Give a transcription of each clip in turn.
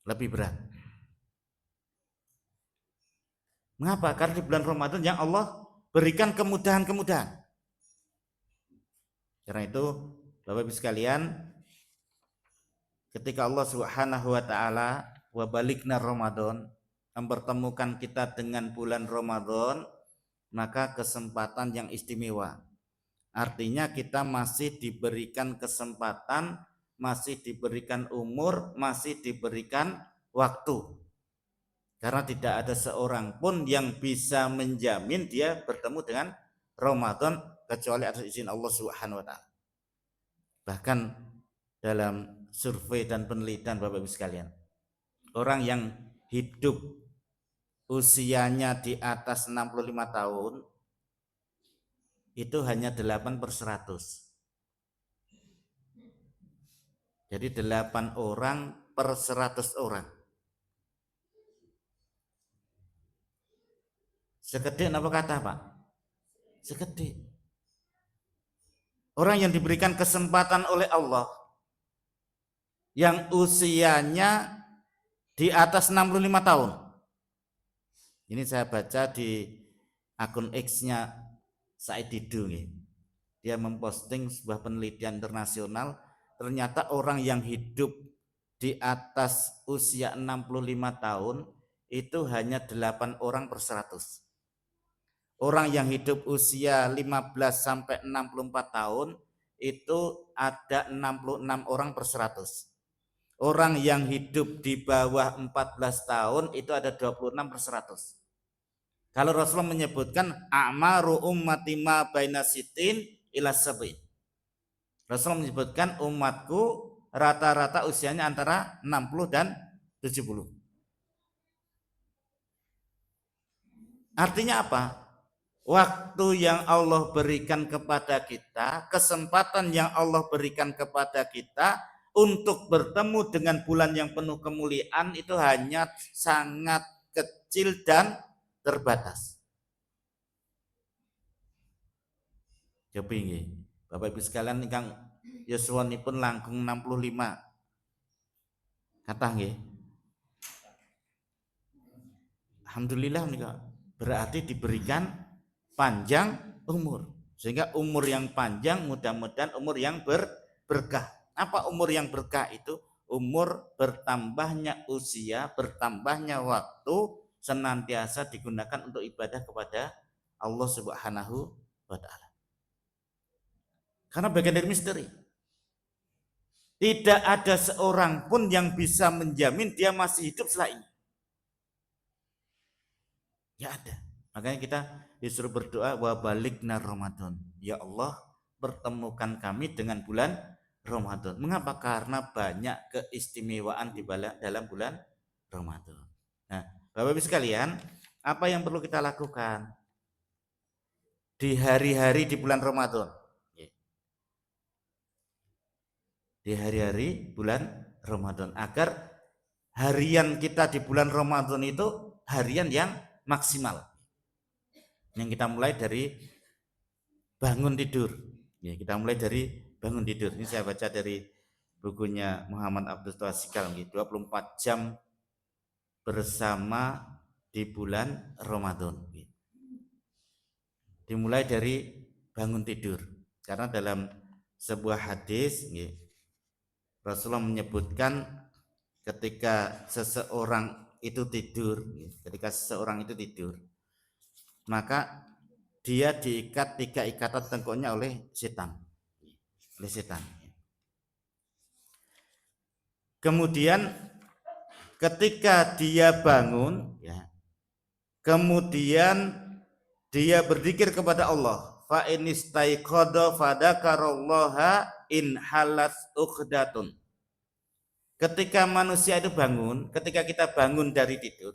lebih berat. Mengapa? Karena di bulan Ramadan yang Allah berikan kemudahan-kemudahan. Karena itu, Bapak Ibu sekalian, ketika Allah Subhanahu wa taala wa balikna Ramadan mempertemukan kita dengan bulan Ramadan, maka kesempatan yang istimewa. Artinya kita masih diberikan kesempatan, masih diberikan umur, masih diberikan waktu. Karena tidak ada seorang pun yang bisa menjamin dia bertemu dengan Ramadan kecuali atas izin Allah Subhanahu wa taala. Bahkan dalam survei dan penelitian Bapak Ibu sekalian, orang yang hidup usianya di atas 65 tahun itu hanya 8/100. Jadi 8 orang per 100 orang. Segede apa kata Pak? Segede. Orang yang diberikan kesempatan oleh Allah yang usianya di atas 65 tahun. Ini saya baca di akun X-nya Said Didu nih. Dia memposting sebuah penelitian internasional, ternyata orang yang hidup di atas usia 65 tahun itu hanya 8 orang per 100. Orang yang hidup usia 15 sampai 64 tahun itu ada 66 orang per 100. Orang yang hidup di bawah 14 tahun itu ada 26 per 100. Kalau Rasulullah menyebutkan a'maru ummati ma baina sitin ila sab'in. Rasulullah menyebutkan umatku rata-rata usianya antara 60 dan 70. Artinya apa? Waktu yang Allah berikan kepada kita, kesempatan yang Allah berikan kepada kita untuk bertemu dengan bulan yang penuh kemuliaan itu hanya sangat kecil dan terbatas. Coba nggih, Bapak Ibu sekalian ingkang yuswanipun langkung 65. Kathah nggih. Alhamdulillah nika berarti diberikan panjang umur. Sehingga umur yang panjang mudah-mudahan umur yang berkah. Apa umur yang berkah itu? Umur bertambahnya usia, bertambahnya waktu senantiasa digunakan untuk ibadah kepada Allah Subhanahu wa taala. Karena bagian dari misteri. Tidak ada seorang pun yang bisa menjamin dia masih hidup setelah ini. Ya ada. Makanya kita disuruh berdoa wa balikna Ramadan. Ya Allah, pertemukan kami dengan bulan Ramadan. Mengapa? Karena banyak keistimewaan di dalam bulan Ramadan. Nah, Bapak Ibu sekalian, apa yang perlu kita lakukan di hari-hari di bulan Ramadan? Di hari-hari bulan Ramadan agar harian kita di bulan Ramadan itu harian yang maksimal. Yang kita mulai dari bangun tidur. Ya, kita mulai dari bangun tidur. Ini saya baca dari bukunya Muhammad Abdul Twasikal, 24 jam bersama di bulan Ramadan. Dimulai dari bangun tidur. Karena dalam sebuah hadis Rasulullah menyebutkan ketika seseorang itu tidur, maka dia diikat 3 ikatan tengkuknya oleh setan. Kemudian ketika dia bangun, kemudian dia berzikir kepada Allah. Fa inistaiqadha fadakarallaha in halas ukhdatun. Ketika manusia itu bangun, ketika kita bangun dari tidur,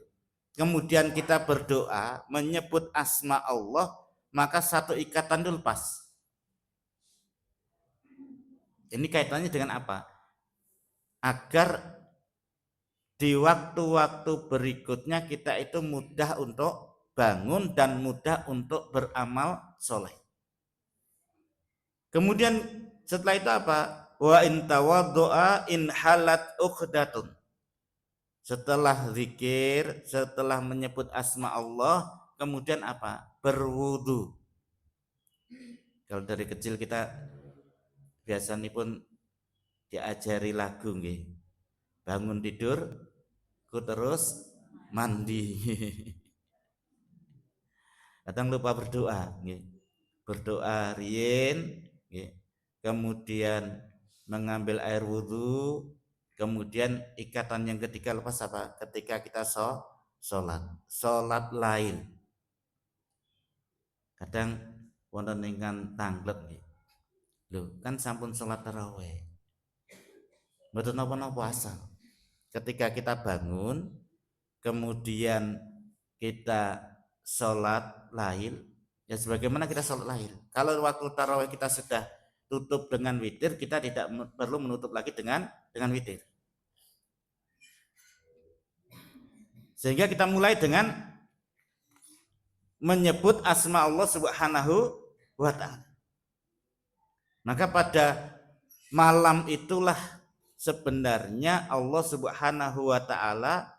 kemudian kita berdoa, menyebut asma Allah, maka satu ikatan itu lepas. Ini kaitannya dengan apa? Agar di waktu-waktu berikutnya kita itu mudah untuk bangun dan mudah untuk beramal soleh. Kemudian setelah itu apa? Wa in tawaddu'a in halat ukhdatun. Setelah zikir, setelah menyebut asma Allah, kemudian apa? Berwudu. Kalau dari kecil kita biasanya pun diajari lagu nggih. Bangun tidur, ku terus mandi. Kadang lupa berdoa nggih. Berdoa riyin nggih. Kemudian mengambil air wudhu, kemudian ikatan yang ketiga lepas apa? Ketika kita sholat lain. Kadang wonten ingkang tanglet nggih. Lho, kan sampun sholat tarawih. Mboten napa-napa asal. Ketika kita bangun, kemudian kita sholat lail, ya sebagaimana kita sholat lail. Kalau waktu tarawih kita sudah tutup dengan witir, kita tidak perlu menutup lagi dengan witir. Sehingga kita mulai dengan menyebut asma Allah Subhanahu wa ta'ala. Maka pada malam itulah sebenarnya Allah Subhanahu wa ta'ala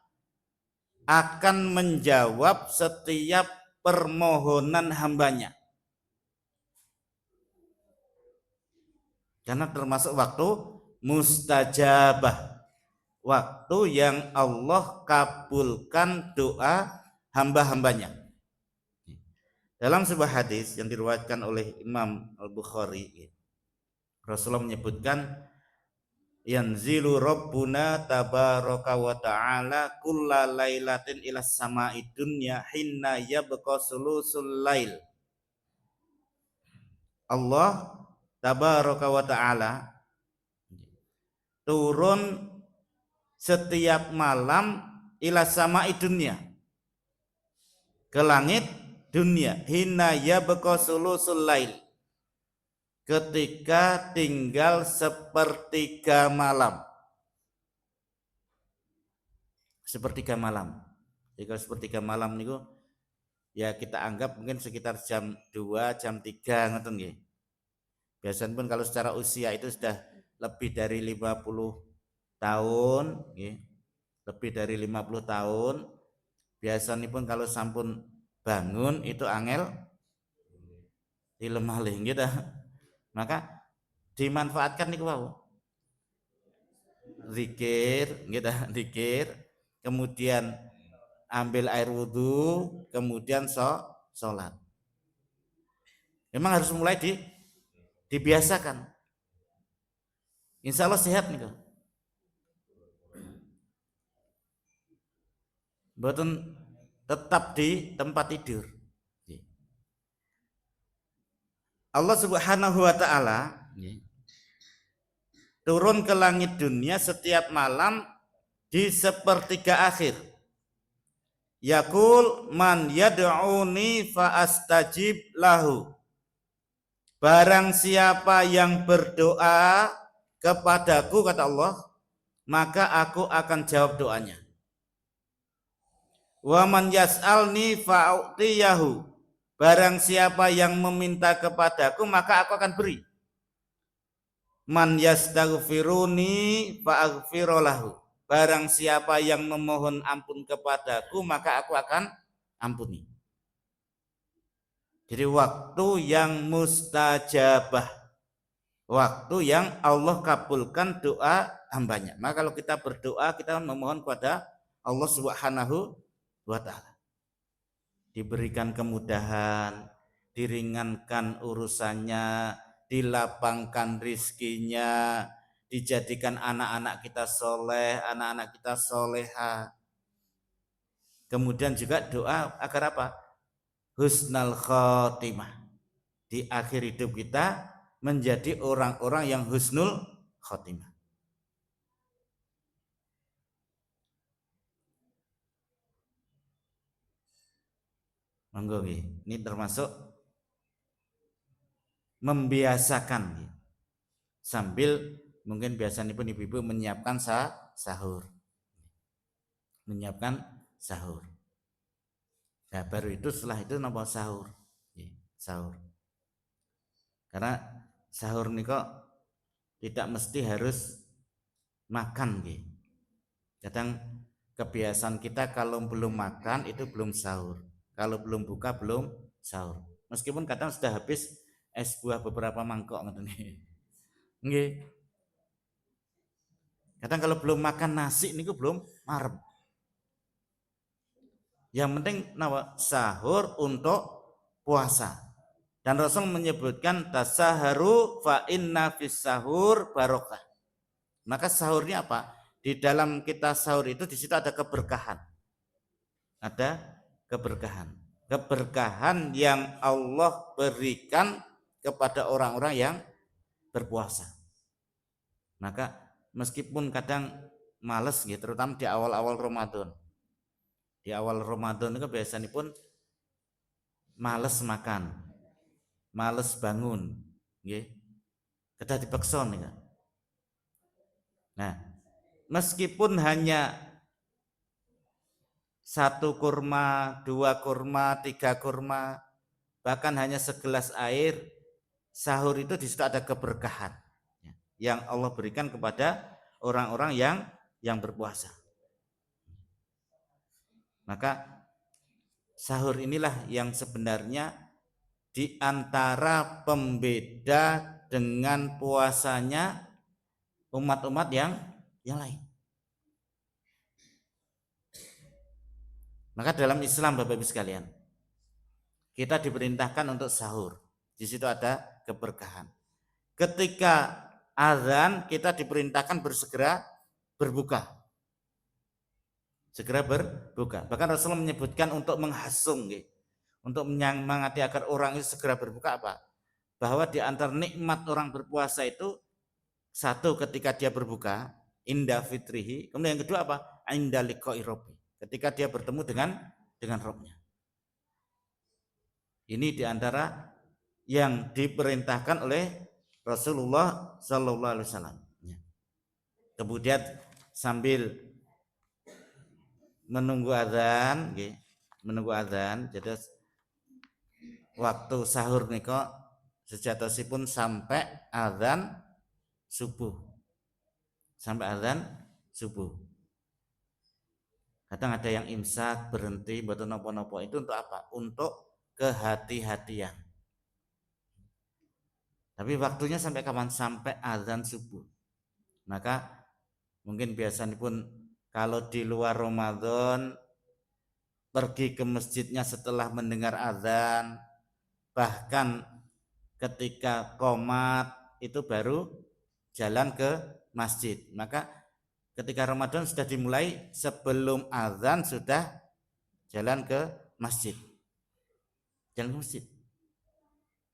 akan menjawab setiap permohonan hambanya. Karena termasuk waktu mustajabah. Waktu yang Allah kabulkan doa hamba-hambanya. Dalam sebuah hadis yang diriwayatkan oleh Imam Al-Bukhari, Rasulullah menyebutkan, yanzilu rabbuna tabaraka wa ta'ala kulla lailatin ila sama'i dunya hinna yabqa sulusul lail. Allah tabaraka wa ta'ala turun setiap malam ila sama'i dunya, ke langit dunia, hina yabqa sulusul lail, ketika tinggal sepertiga malam. Sepertiga malam. Jika sepertiga malam niku ya kita anggap mungkin sekitar jam 2, jam 3 ngoten nggih. Biasanya pun kalau secara usia itu sudah lebih dari 50 tahun nggih. Lebih dari 50 tahun. Biasanya pun kalau sampun bangun itu angel dilemah gitu. Maka dimanfaatkan niku wau. Zikir gitu, zikir, kemudian ambil air wudhu, kemudian sholat. Memang harus mulai dibiasakan. Insya Allah sehat nih. Mboten tetap di tempat tidur. Allah Subhanahu wa ta'ala turun ke langit dunia setiap malam di sepertiga akhir. Yaqul man yad'uni fa astajib lahu. Barang siapa yang berdoa kepadaku, kata Allah, maka aku akan jawab doanya. Wa man yas'alni fa'utiyahu. Barang siapa yang meminta kepadaku, maka aku akan beri. Man yastaghfiruni fa'aghfirolahu. Barang siapa yang memohon ampun kepadaku, maka aku akan ampuni. Jadi waktu yang mustajabah, waktu yang Allah kabulkan doa hambanya. Maka kalau kita berdoa, kita memohon kepada Allah Subhanahu wa ta'ala, diberikan kemudahan, diringankan urusannya, dilapangkan rizkinya, dijadikan anak-anak kita soleh, anak-anak kita soleha. Kemudian juga doa agar apa? Husnul khotimah, di akhir hidup kita menjadi orang-orang yang husnul khotimah. Monggo ini termasuk membiasakan sambil mungkin biasanya pun ibu-ibu menyiapkan sahur. Menyiapkan sahur. Nah, baru itu setelah itu napa sahur. Sahur. Karena sahur nih kok tidak mesti harus makan nggih. Kadang kebiasaan kita kalau belum makan itu belum sahur, kalau belum buka belum sahur. Meskipun kadang sudah habis es buah beberapa mangkok nggih. Kadang kalau belum makan nasi niku belum marem. Yang penting sahur untuk puasa. Dan Rasul menyebutkan tasaharu fa inna fis sahur barokah. Maka sahurnya apa? Di dalam kita sahur itu di situ ada keberkahan. Ada keberkahan. Keberkahan yang Allah berikan kepada orang-orang yang berpuasa. Maka meskipun kadang males gitu, terutama di awal-awal Ramadan. Di awal Ramadan itu biasanya pun males makan, males bangun, nggih. Kedah dipaksa nih. Nah, meskipun hanya 1 kurma, 2 kurma, 3 kurma, bahkan hanya segelas air, sahur itu di situ ada keberkahan yang Allah berikan kepada orang-orang yang berpuasa. Maka sahur inilah yang sebenarnya di antara pembeda dengan puasanya umat-umat yang lain. Maka dalam Islam Bapak Ibu sekalian, kita diperintahkan untuk sahur. Di situ ada keberkahan. Ketika azan kita diperintahkan bersegera berbuka. Segera berbuka. Bahkan Rasulullah menyebutkan untuk menghasung, untuk menyemangati agar orang itu segera berbuka apa? Bahwa di antara nikmat orang berpuasa itu satu ketika dia berbuka, inda fitrihi, kemudian yang kedua apa? Inda liqa'i rabbi. Ketika dia bertemu dengan Rabbnya. Ini diantara yang diperintahkan oleh Rasulullah Sallallahu Alaihi Wasallam. Kemudian sambil menunggu azan, jadi waktu sahur nika sejatosipun sampai azan subuh. Kadang ada yang imsak, berhenti, mboten napa-napa. Itu untuk apa? Untuk kehati-hatian. Tapi waktunya sampai kapan? Sampai azan subuh. Maka mungkin biasanya pun kalau di luar Ramadan pergi ke masjidnya setelah mendengar azan, bahkan ketika qomat itu baru jalan ke masjid. Maka ketika Ramadan sudah dimulai, sebelum azan sudah jalan ke masjid.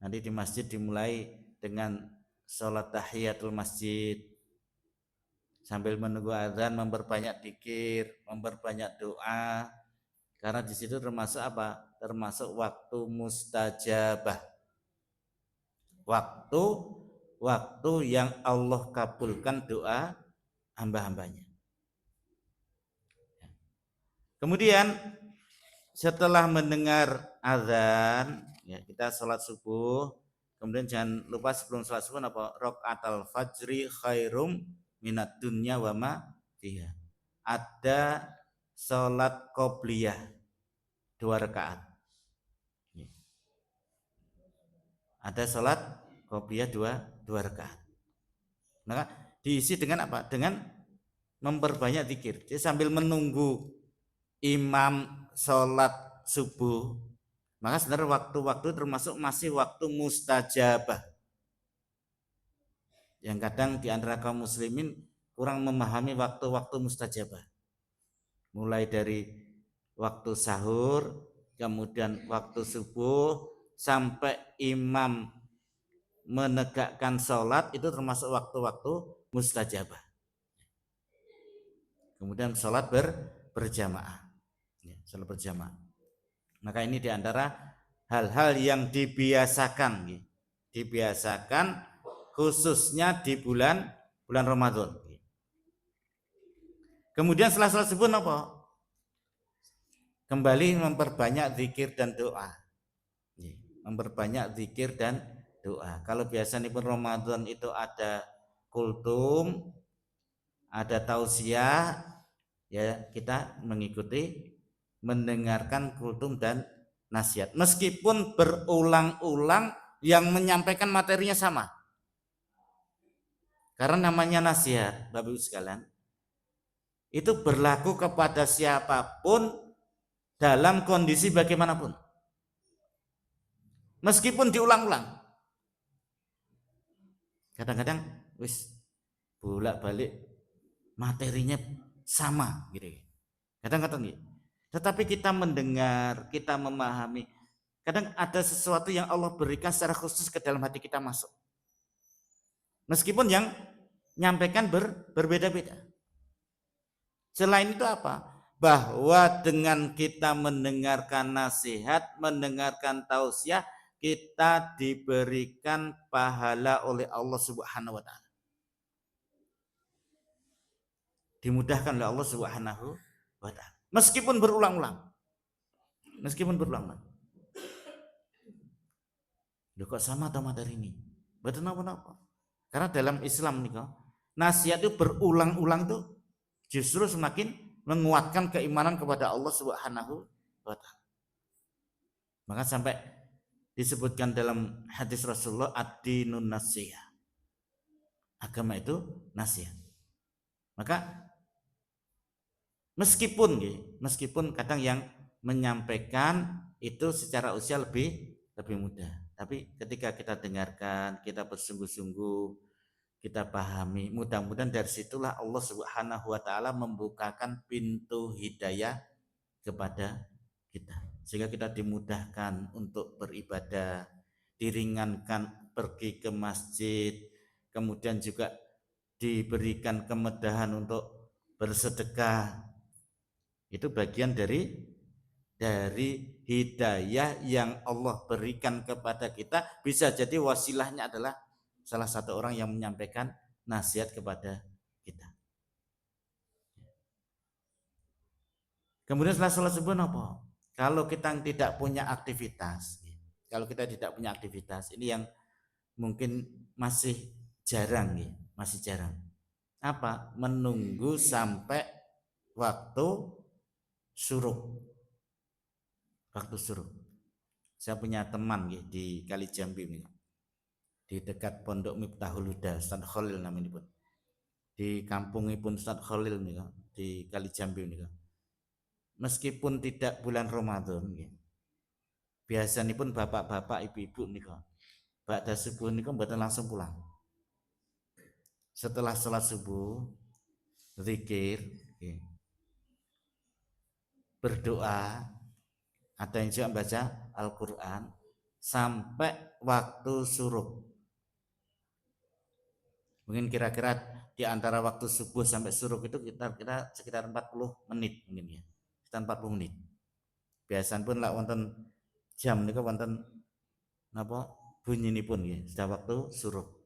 Nanti di masjid dimulai dengan sholat tahiyatul masjid, sambil menunggu azan memperbanyak zikir, memperbanyak doa, karena di situ termasuk apa? Termasuk waktu mustajabah, waktu yang Allah kabulkan doa hamba-hambanya. Kemudian setelah mendengar azan, ya kita sholat subuh. Kemudian jangan lupa sebelum sholat subuh apa? Raqatul fajri khairum minat dunya wa ma fiha. Ada sholat qobliyah 2 rakaat. Ada sholat qobliyah 2 rakaat. Maka diisi dengan apa? Dengan memperbanyak zikir. Jadi sambil menunggu imam sholat subuh, maka sebenarnya waktu-waktu termasuk masih waktu mustajabah. Yang kadang di antara kaum muslimin kurang memahami waktu-waktu mustajabah. Mulai dari waktu sahur, kemudian waktu subuh, sampai imam menegakkan sholat, itu termasuk waktu-waktu mustajabah. Kemudian sholat berjamaah. Sholat berjamaah. Maka ini diantara hal-hal yang dibiasakan khususnya di bulan Ramadan. Kemudian setelah sholat subuh apa? Kembali memperbanyak zikir dan doa. Memperbanyak zikir dan doa. Kalau biasanya pun Ramadan itu ada kultum, ada tausiah, ya kita mengikuti, mendengarkan kultum dan nasihat meskipun berulang-ulang yang menyampaikan materinya sama. Karena namanya nasihat, Bapak Ibu sekalian, itu berlaku kepada siapapun dalam kondisi bagaimanapun. Meskipun diulang-ulang. Kadang-kadang wis bolak-balik materinya sama gitu. Kadang-kadang gitu. Tetapi kita mendengar, kita memahami. Kadang ada sesuatu yang Allah berikan secara khusus ke dalam hati kita masuk. Meskipun yang nyampaikan berbeda-beda. Selain itu apa? Bahwa dengan kita mendengarkan nasihat, mendengarkan tausiah, kita diberikan pahala oleh Allah Subhanahu wa taala. Dimudahkan oleh Allah Subhanahu wa taala. Meskipun berulang-ulang. Meskipun berulang-ulang. Loh kok sama atau materi ini? Betul apa? Karena dalam Islam nih kok, nasihat itu berulang-ulang tuh justru semakin menguatkan keimanan kepada Allah Subhanahu wa taala. Maka sampai disebutkan dalam hadis Rasulullah ad-dinun nasihah. Agama itu nasihat. Maka meskipun kadang yang menyampaikan itu secara usia lebih muda, tapi ketika kita dengarkan, kita bersungguh-sungguh, kita pahami, mudah-mudahan dari situlah Allah Subhanahu wa taala membukakan pintu hidayah kepada kita, sehingga kita dimudahkan untuk beribadah, diringankan pergi ke masjid, kemudian juga diberikan kemudahan untuk bersedekah. Itu bagian dari hidayah yang Allah berikan kepada kita. Bisa jadi wasilahnya adalah salah satu orang yang menyampaikan nasihat kepada kita. Kemudian setelah sholat subuh apa? Kalau kita tidak punya aktivitas, ini yang mungkin masih jarang, masih jarang. Apa? Menunggu sampai waktu suruk. Waktu suruk. Saya punya teman di Kali Jambi ini, di dekat Pondok Miftahul Huda, Ustaz Khalil namanya pun. Di kampungipun Ustaz Khalil nih, di Kali Jambi ini. Meskipun tidak bulan Ramadan, biasanya pun bapak-bapak, ibu-ibu nih kok, ba'da subuh nih kok langsung pulang. Setelah sholat subuh, zikir, berdoa, ada yang juga baca Al-Quran sampai waktu suruk. Mungkin kira-kira di antara waktu subuh sampai suruk itu kita sekitar 40 menit mungkin ya. Sekitar 40 menit. Biasanya pun lah wonten jam niku wonten napa bunyinipun ya, sudah waktu suruk.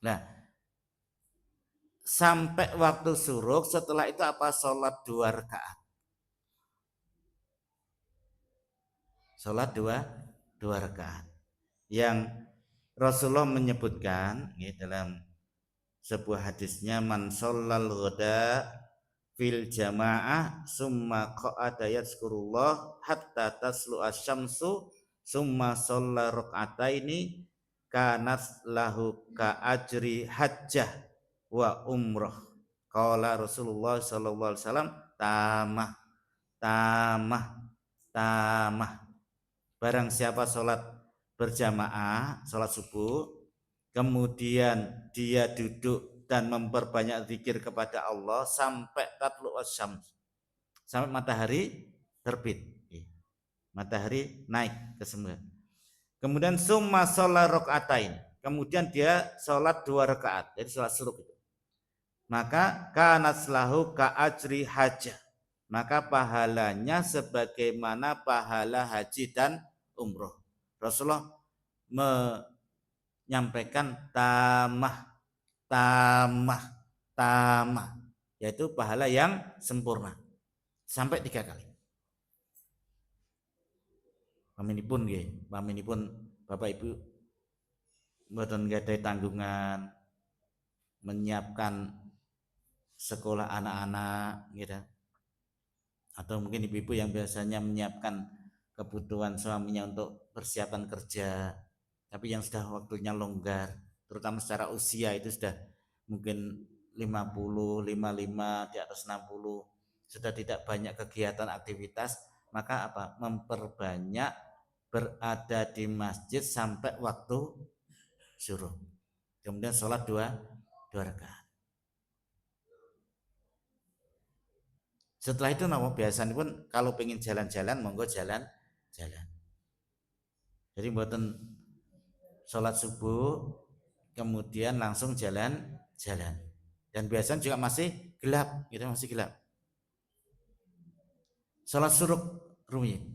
Nah, sampai waktu suruk, setelah itu apa? Sholat 2 rakaat. Sholat dua rakaat. Yang Rasulullah menyebutkan dalam sebuah hadisnya, man shallal ghada fil jamaah summa qa'ada yazkurullah hatta taslu asyamsu summa shalla raka'ataini kanat lahu ka ajri hajjah wa umrah. Qala Rasulullah sallallahu alaihi wasallam, tamah tamah tamah. Barang siapa sholat berjamaah, sholat subuh, kemudian dia duduk dan memperbanyak zikir kepada Allah sampai tatlu asyams, sampai matahari terbit, matahari naik ke sembilan. Kemudian summa sholat rakaatain, kemudian dia sholat 2 rakaat, jadi sholat suruk itu. Maka kanat lahu ka ajri hajjah, maka pahalanya sebagaimana pahala haji dan umroh. Rasulullah menyampaikan tamah, yaitu pahala yang sempurna sampai 3 kali. Paminipun Bapak Ibu mboten gadai tanggungan menyiapkan sekolah anak-anak gitu. Atau mungkin ibu-ibu yang biasanya menyiapkan kebutuhan suaminya untuk persiapan kerja, tapi yang sudah waktunya longgar, terutama secara usia itu sudah mungkin 50, 55, di atas 60, sudah tidak banyak kegiatan aktivitas, maka apa? Memperbanyak berada di masjid sampai waktu suruh. Kemudian sholat dua rakaat. Setelah itu nama biasanya pun kalau pengen jalan-jalan monggo jalan-jalan. Jadi buatan sholat subuh kemudian langsung jalan-jalan. Dan biasanya juga masih gelap, gitu masih gelap. Sholat suruk rumit.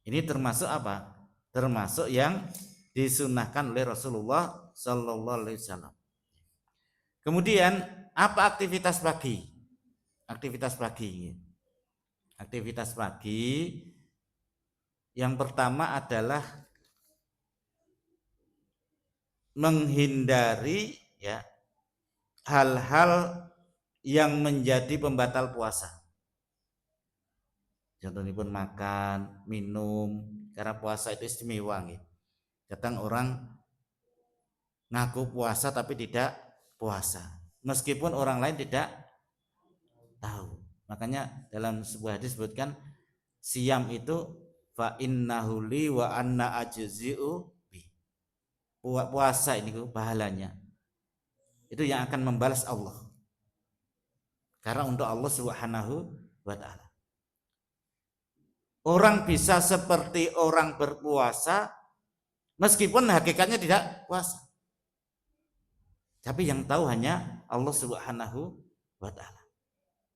Ini termasuk apa? Termasuk yang disunahkan oleh Rasulullah Sallallahu Alaihi Wasallam. Kemudian apa aktivitas pagi? Aktivitas pagi. Aktivitas pagi yang pertama adalah menghindari ya hal-hal yang menjadi pembatal puasa. Contohnya pun makan, minum, karena puasa itu istimewa gitu. Kadang orang ngaku puasa tapi tidak puasa, meskipun orang lain tidak tahu. Makanya dalam sebuah hadis disebutkan siam itu fa innahu li wa anna ajzi'u bi. Puasa ini pahalanya itu yang akan membalas Allah, karena untuk Allah Subhanahu wa taala. Orang bisa seperti orang berpuasa meskipun hakikatnya tidak puasa, tapi yang tahu hanya Allah Subhanahu wa taala.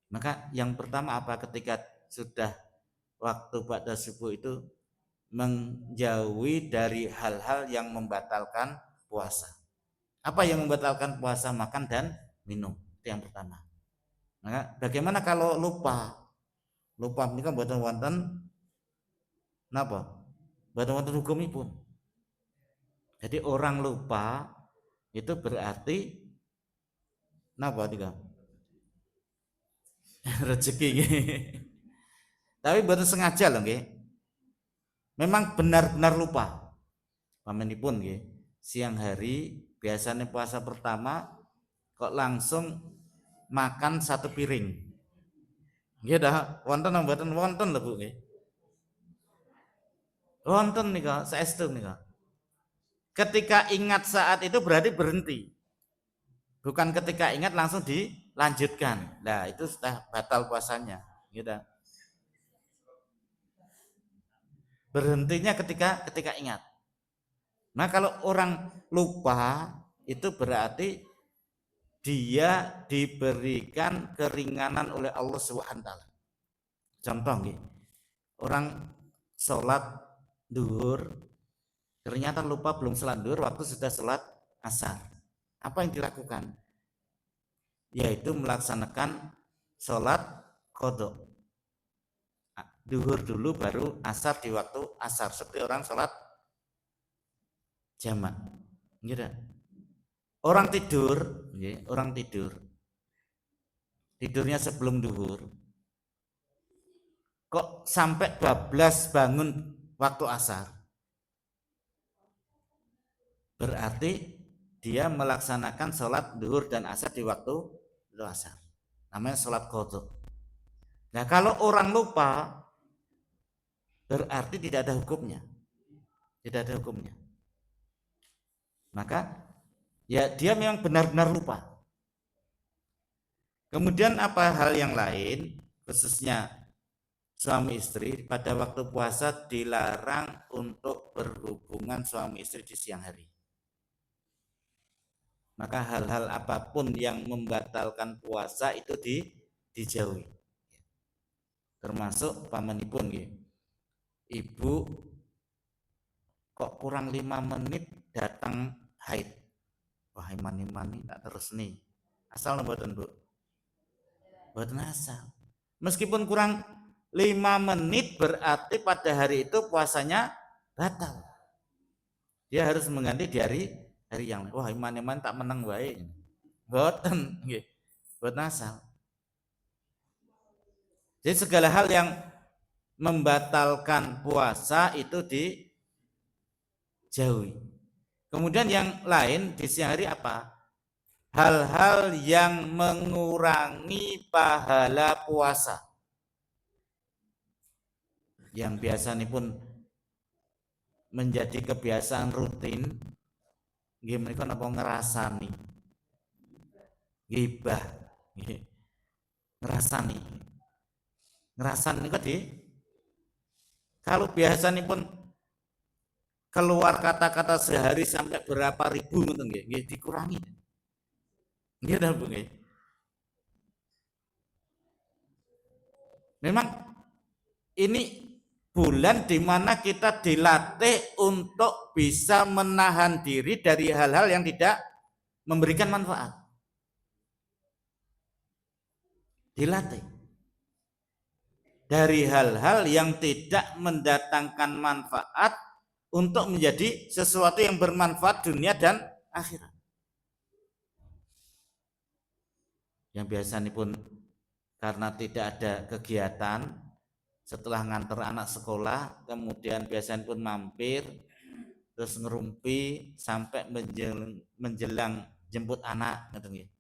Maka yang pertama apa, ketika sudah waktu pada subuh itu menjauhi dari hal-hal yang membatalkan puasa. Apa yang membatalkan puasa? Makan dan minum, itu yang pertama. Maka bagaimana kalau lupa? Lupa ini kan buatan wonten napa? Buatan wonten hukumipun. Jadi orang lupa itu berarti napa tiga? Rezeki. Tapi buatan sengaja loh nggih. Memang benar-benar lupa. Pamenipun nggih. Siang hari biasanya puasa pertama kok langsung makan satu piring. Nggih dah, wonten mboten wonten lho Bu nggih. Wonten nika, saestu nika. Ketika ingat saat itu berarti berhenti. Bukan ketika ingat langsung dilanjutkan. Nah, itu sudah batal puasanya. Gitu. Berhentinya ketika ingat. Nah, kalau orang lupa itu berarti dia diberikan keringanan oleh Allah Subhanahu wa taala. Contoh nih, orang sholat duhur ternyata lupa belum sholat duhur waktu sudah sholat asar. Apa yang dilakukan? Yaitu melaksanakan sholat qadha. Duhur dulu baru asar di waktu asar, seperti orang sholat jamak. Gitu. Orang tidur, orang tidurnya sebelum duhur, kok sampai 12 bangun waktu asar, berarti dia melaksanakan sholat duhur dan asar di waktu asar, namanya sholat qadha. Nah kalau orang lupa berarti tidak ada hukumnya, maka ya dia memang benar-benar lupa. Kemudian apa hal yang lain, khususnya suami istri pada waktu puasa dilarang untuk berhubungan suami istri di siang hari. Maka hal-hal apapun yang membatalkan puasa itu dijauhi. Termasuk pamanipun gitu. Ibu kok kurang 5 menit datang haid. Wah, mani tak terus nih. Asal mboten Bu. Mboten asal. Meskipun kurang 5 menit berarti pada hari itu puasanya batal. Dia harus mengganti di hari yang lain. Wah, iman tak menang wae. Mboten nggih. buat nasal. Jadi segala hal yang membatalkan puasa itu dijauhi. Kemudian yang lain di siang hari apa? Hal-hal yang mengurangi pahala puasa. Yang biasanya pun menjadi kebiasaan rutin, gimana kan apa ngerasani, gibah, ngerasani kok kalau biasanya pun keluar kata-kata sehari sampai berapa ribu nggih dikurangi. Nggih dah Bu nggih. Memang ini bulan di mana kita dilatih untuk bisa menahan diri dari hal-hal yang tidak memberikan manfaat. Dilatih dari hal-hal yang tidak mendatangkan manfaat untuk menjadi sesuatu yang bermanfaat dunia dan akhirat. Yang biasanya pun karena tidak ada kegiatan, setelah nganter anak sekolah, kemudian biasanya pun mampir, terus ngerumpi sampai menjelang jemput anak, gitu.